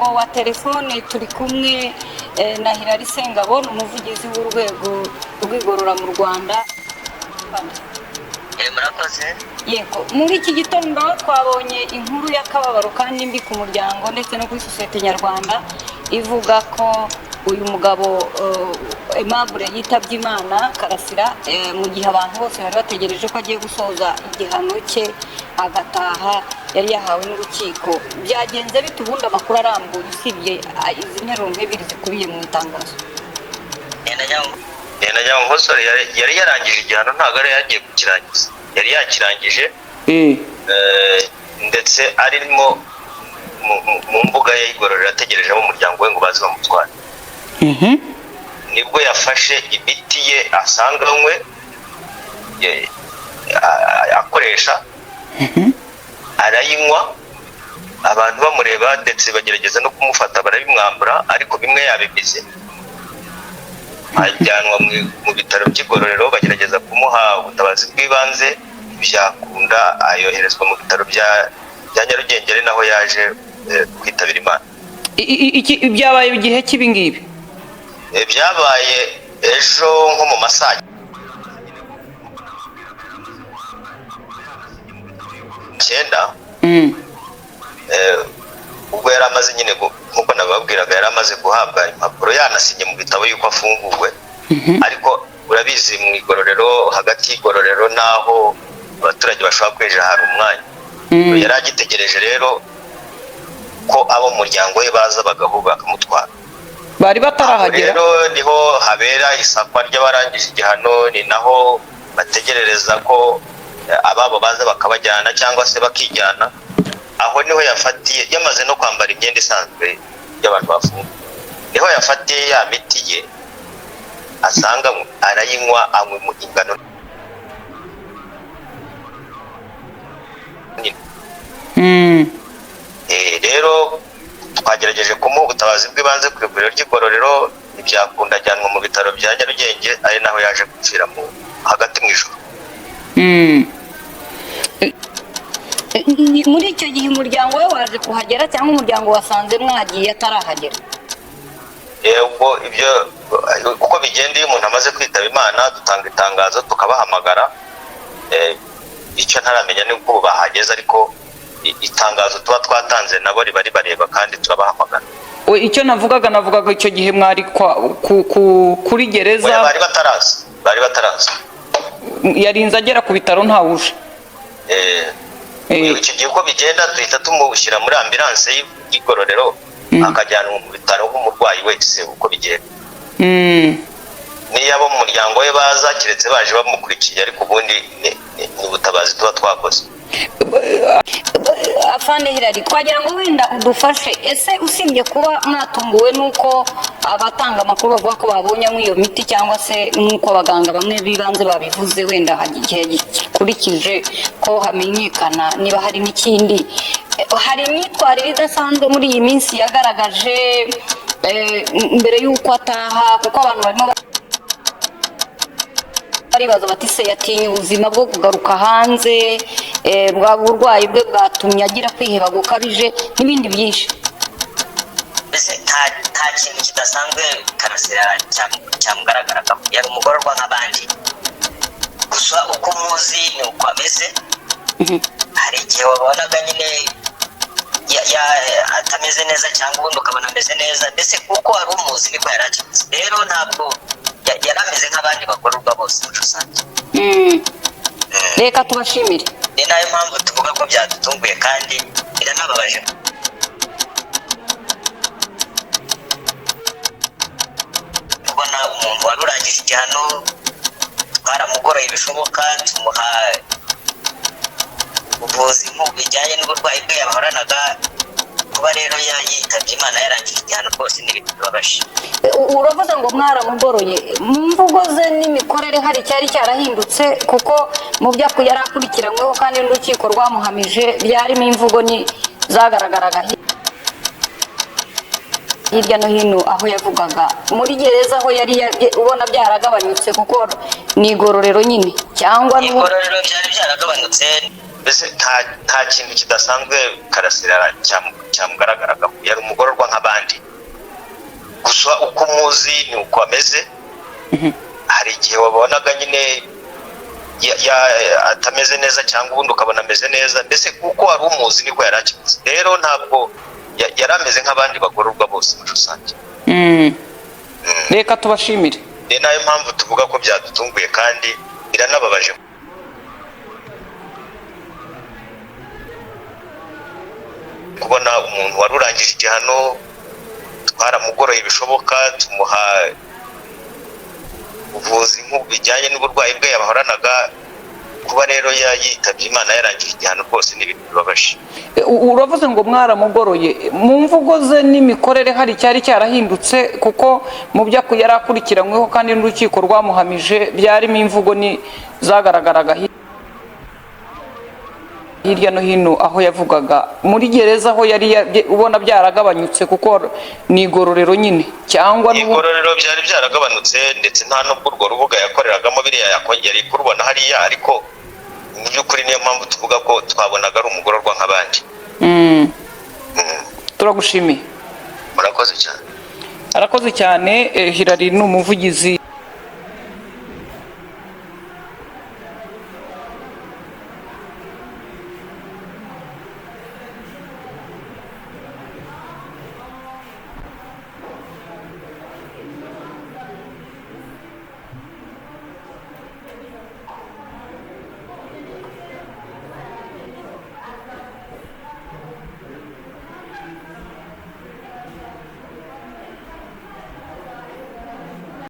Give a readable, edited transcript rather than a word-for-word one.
murongo wa telefone turi kumwe na Hilary Sengabo umuvugizi w'urwego rw'igorora mu Rwanda. Murakoze. Yego, muri iki gitondo twabonye inkuru y'akababaro kandi mbi ku muryango ndetse no kuri sosiyete nyarwanda ivuga ko uyu mugabo Aimable yitabye Imana Karasira mu gihe abantu bose bari bategereje ko agiye gusoza igihano cye agataha yari yahawe n'urukiko. Byagenze bite ubundi amakuru arambuye usibye izi nteruro nk'ebyiri zikubiye mu itangazo? Najya mu nkosore yari yarangije igihano ntabwo ari yagiye kukirangiza, yari yakirangije ndetse arimo mu mbuga y'igororero ategerejemo umuryango we ngo baze bamutware. Nibwo yafashe imiti ye asanganywe akoresha arayinywa, abantu bamureba ndetse bagerageza no kumufata barabimwambura, ariko bimwe yabibize ajyanwa mu bitaro by'igororero bagerageza kumuha ubutabazi bw'ibanze, byakunda ayoherezwa mu bitaro bya Nyarugenge ari naho yaje kwitabira Imana. Byabaye igihe kibi ngibi? Byabaye ejo nko mu masaa 9 ubwo yari amaze nyine nkuko nababwiraga yari amaze guhabwa impapuro yanasinye mu bitabo yuko afunguwe, ariko urabizi mu igororero hagati y'igororero naho abaturage bashobora kwinjira hari umwanya. Yari agitegereje rero ko abo muryango we baza bakamutwara. Bari batarahagera rero niho habera isakwa ry'abarangije igihano, ni naho bategerereza ko ababo baza bakabajyana cyangwa se bakijyana. Aho niho yafatiye yamaze no kwambara imyenda isanzwe y'abantu bafunga, niho yafatiye ya miti ye asanga arayinywa anywa mu ingano rero twagerageje kumuha ubutabazi bw'ibanze ku ivuriro ry'igororero, ntibyakunda ajyanwa mu bitaro bya Nyarugenge ari naho yaje gupfira hagati mu ijoro. Muri icyo gihe umuryango we waje kuhagera cyangwa umuryango wasanze mwagiye atarahagera? Ubwo ibyo uko bigenda iyo umuntu amaze kwitaba Imana dutanga itangazo tukabahamagara. Icyo ntaramenya ni uko bahageze, ariko itangazo tuba twatanze nabo riba ribareba kandi turabahamagara. Icyo navugaga icyo gihe mwari kuri gereza? Bari bataraza. Yarinze agera ku bitaro ntawuje? Icyo gihe uko bigenda duhita tumushyira muri ambulance y'igororero akajyanwa mu bitaro nk'umurwayi wese uko bigenda. Niyo abo mu muryango we baza keretse baje bamukurikiye, ariko ubundi ni ubutabazi tuba twakoze. Afande Hilary, twagira ngo wenda udufashe, ese usibye kuba mwatunguwe nuko abatanga amakuru bavuga ko babonye iyo miti cyangwa se nuko abaganga bamwe bibanze babivuze, wenda igihe gikurikije ko hamenyekana niba hari n'ikindi, hari imyitwarire idasanzwe muri iyi minsi yagaragaje mbere y'uko ataha, kuko abantu barimo baribaza bati se yatinye ubuzima bwo kugaruka hanze, bwa burwayi bwe bwatumye agira kwiheba gukabije n'ibindi byinshi? Mbese nta kintu kidasanzwe Karasira cyamugaragaraga. Yari umugororwa nk'abandi, gusa uko muzi ni uko ameze. Hari igihe wabonaga nyine atameze neza cyangwa ubundi ukabona ameze neza, mbese kuko wari umuzi niko yari akimeze. Rero ntabwo yari ameze nk'abandi bagororwa bose muri rusange. Reka tubashimire. Ni nayo mpamvu tuvuga ko byadutunguye kandi biranababaje. Kubona umuntu wari urangije igihano twaramugoroye bishoboka, tumuha ubuvuzi bijyanye n'uburwayi bwe yahoranaga, kuba rero yitabye Imana yarangije igihano rwose n'ibintu bibabaje. Uravuga ngo mwaramugoroye, mu mvugo ze n'imikorere hari cyari cyarahindutse, kuko mu byo yari akurikiranyweho kandi n'urukiko rwamuhamije byarimo imvugo zagaragaraga hirya no hino aho yavugaga. Muri gereza aho yari ubona byaragabanyutse kuko ni igororero nyine, cyangwa igororero byari byaragabanutse. Mbese nta kintu kidasanzwe Karasira cyamugaragaraga yari umugororwa nk'abandi gusa uko umuzi ni uko ameze hari igihe wabonaga nyine atameze neza cyangwa ubundi ukabona ameze neza mbese kuko wari umuzi niko yari akimeze rero ntabwo yari ameze nk'abandi bagororwa bose muri rusange reka tubashimire ni nayo mpamvu tuvuga ko byadutunguye kandi biranababaje kubona umuntu wari urangije igihano twaramugoroye bishoboka tumuha ubuvuzi bijyanye n'uburwayi bwe yabahoranaga kuba rero yitabye Imana yarangije igihano rwose n'ibintu bibabaje uravuze ngo mwaramugoroye mu mvugo ze n'imikorere hari cyari cyarahindutse kuko mu byo yari akurikiranyweho kandi n'urukiko rwamuhamije byarimo imvugo zagaragaraga hirya no hino aho yavugaga muri gereza aho yari ubona byaragabanyutse kuko ni igororero nyine cyangwa igororero byari byaragabanutse ndetse nta nubwo urwo rubuga yakoreragamo biriya yari kurubona hariya ariko mu by'ukuri niyo mpamvu tuvuga ko twabonaga ari umugororwa nk'abandi turagushimiye murakoze cyane arakoze cyane Hilary ni umuvugizi